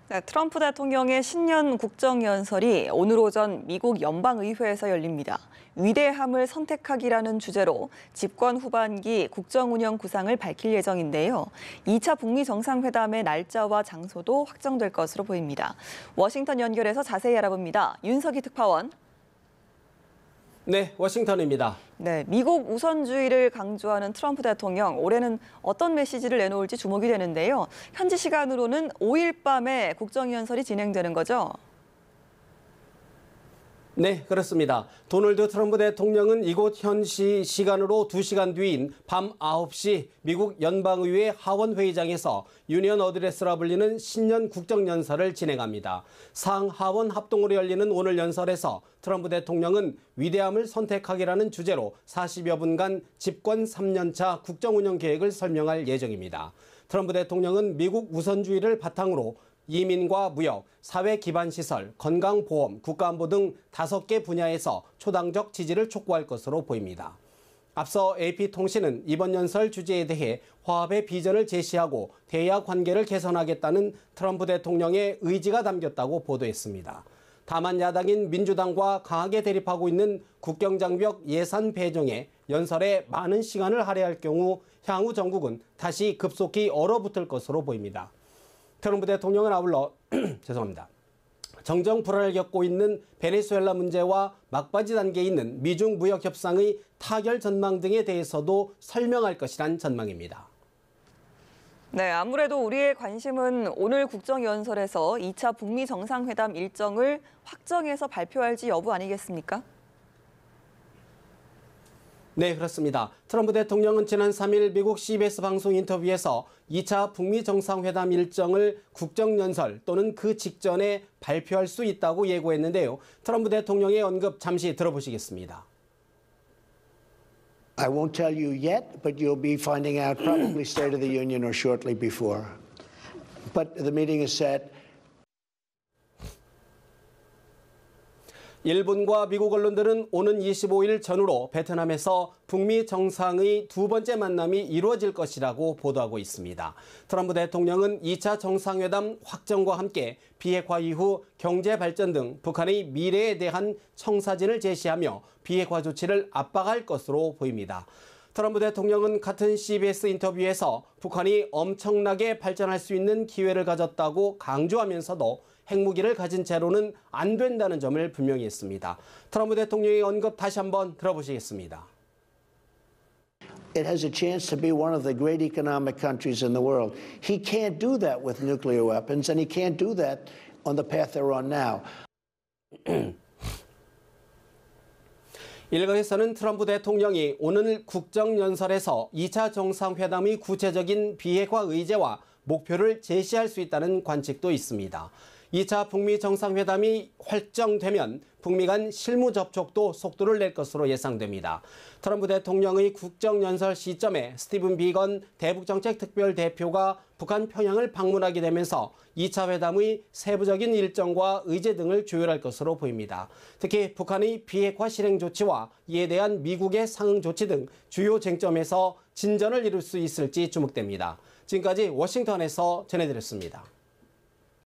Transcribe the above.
네, 트럼프 대통령의 신년 국정연설이 오늘 오전 미국 연방의회에서 열립니다. 위대함을 선택하기라는 주제로 집권 후반기 국정운영 구상을 밝힐 예정인데요. 2차 북미 정상회담의 날짜와 장소도 확정될 것으로 보입니다. 워싱턴 연결해서 자세히 알아봅니다. 윤석희 특파원. 네, 워싱턴입니다. 네, 미국 우선주의를 강조하는 트럼프 대통령, 올해는 어떤 메시지를 내놓을지 주목이 되는데요. 현지 시간으로는 5일 밤에 국정연설이 진행되는 거죠? 네, 그렇습니다. 도널드 트럼프 대통령은 이곳 현지 시간으로 2시간 뒤인 밤 9시 미국 연방의회 하원회의장에서 유니언 어드레스라 불리는 신년 국정연설을 진행합니다. 상하원 합동으로 열리는 오늘 연설에서 트럼프 대통령은 위대함을 선택하기라는 주제로 40여 분간 집권 3년차 국정운영 계획을 설명할 예정입니다. 트럼프 대통령은 미국 우선주의를 바탕으로 이민과 무역, 사회 기반 시설, 건강보험, 국가안보 등 5개 분야에서 초당적 지지를 촉구할 것으로 보입니다. 앞서 AP통신은 이번 연설 주제에 대해 화합의 비전을 제시하고 대야 관계를 개선하겠다는 트럼프 대통령의 의지가 담겼다고 보도했습니다. 다만 야당인 민주당과 강하게 대립하고 있는 국경장벽 예산 배정에 연설에 많은 시간을 할애할 경우 향후 정국은 다시 급속히 얼어붙을 것으로 보입니다. 트럼프 대통령은 아울러 정정 불안을 겪고 있는 베네수엘라 문제와 막바지 단계에 있는 미중 무역 협상의 타결 전망 등에 대해서도 설명할 것이란 전망입니다. 네, 아무래도 우리의 관심은 오늘 국정연설에서 2차 북미 정상회담 일정을 확정해서 발표할지 여부 아니겠습니까? 네, 그렇습니다. 트럼프 대통령은 지난 3일 미국 CBS 방송 인터뷰에서 2차 북미 정상회담 일정을 국정연설 또는 그 직전에 발표할 수 있다고 예고했는데요. 트럼프 대통령의 언급 잠시 들어보시겠습니다. I won't tell you yet, but you'll be finding out probably State of the Union or shortly before. But the meeting is set. 일본과 미국 언론들은 오는 25일 전후로 베트남에서 북미 정상의 두 번째 만남이 이루어질 것이라고 보도하고 있습니다. 트럼프 대통령은 2차 정상회담 확정과 함께 비핵화 이후 경제 발전 등 북한의 미래에 대한 청사진을 제시하며 비핵화 조치를 압박할 것으로 보입니다. 트럼프 대통령은 같은 CBS 인터뷰에서 북한이 엄청나게 발전할 수 있는 기회를 가졌다고 강조하면서도 핵무기를 가진 채로는 안 된다는 점을 분명히 했습니다. 트럼프 대통령의 언급 다시 한번 들어보시겠습니다. It has a chance to be one of the great economic countries in the world. He can't do that with nuclear weapons, and he can't do that on the path they're on now. 일각에서는 트럼프 대통령이 오늘 국정연설에서 2차 정상회담의 구체적인 비핵화 의제와 목표를 제시할 수 있다는 관측도 있습니다. 2차 북미 정상회담이 확정되면 북미 간 실무 접촉도 속도를 낼 것으로 예상됩니다. 트럼프 대통령의 국정연설 시점에 스티븐 비건 대북정책특별대표가 북한 평양을 방문하게 되면서 2차 회담의 세부적인 일정과 의제 등을 조율할 것으로 보입니다. 특히 북한의 비핵화 실행 조치와 이에 대한 미국의 상응 조치 등 주요 쟁점에서 진전을 이룰 수 있을지 주목됩니다. 지금까지 워싱턴에서 전해드렸습니다.